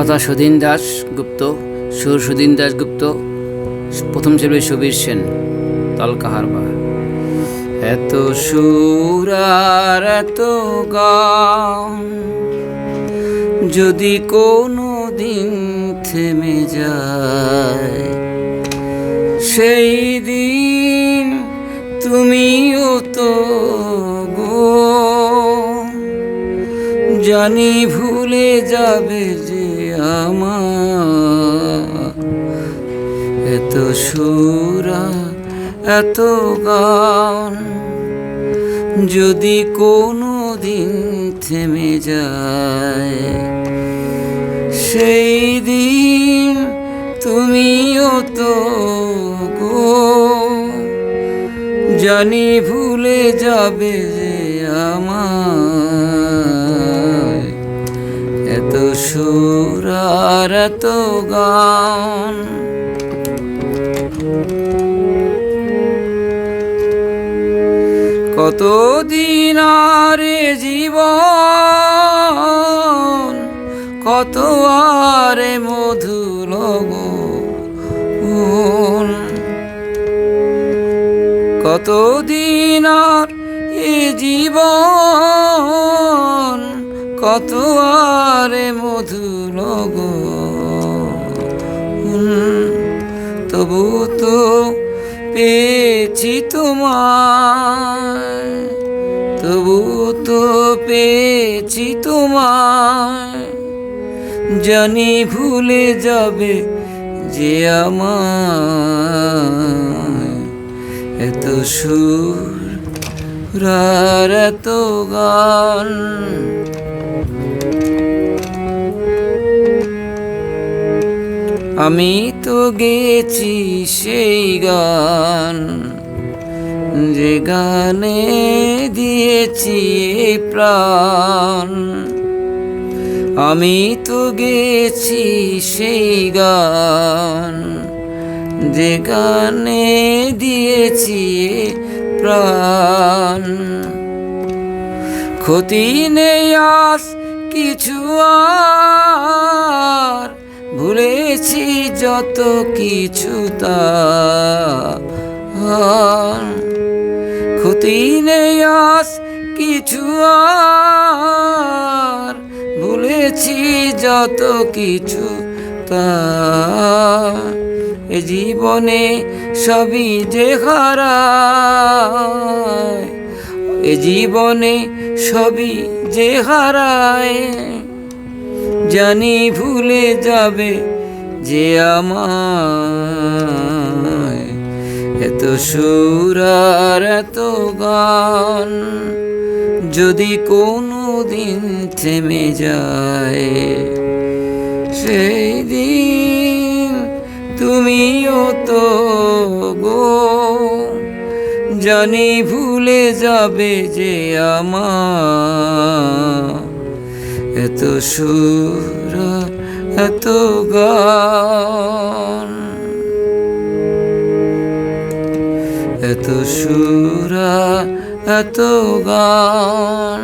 কথা সুধীন দাশগুপ্ত, সুর সুধীন দাশগুপ্ত, প্রথম শিল্পী সুবীর সেন, তাল কাহারবা। এত সুর আর এত গান যদি কোনো দিন থেমে যায়, সেই দিন তুমিও তো গো জানি ভুলে যাবে যে আমার। এত সুর এত গান যদি কোনো দিন থেমে যায়, সেই দিন তুমিও তো গো জানি ভুলে যাবে যে আমার। এত সুর আর এত গান। কতদিন আরে জীবন, কত আরে মধু লগন, কতদিন আর এ জীবন, কত আরে মধু লগন। তবু তো পেয়েছি তোমায়, তবু তো পেয়েছি তোমায়, জানি ভুলে যাবে যে আমার। এত সুর আর এত গান। আমি তো গেছি সেই গান, যে গানে দিয়েছি প্রাণ। আমি তো গেছি সেই গান, যে গানে দিয়েছি প্রাণ। ক্ষতি নেই আজ কিছু আর, ভুলেছি যত কিছু তার। ক্ষতি নেই আজ কিছু আর, ভুলেছি যত কিছু তার। এ জীবনে সবই যে হারায়, এ জীবনে সবই যে হারায়, জানি ভুলে যাবে যে আমার। এত সুর আর এত গান যদি কোনো দিন থেমে যায়, সেই দিন তুমিও তো গো জানি ভুলে যাবে যে আমার। এত সুর এত গান, এত সুর এত গান।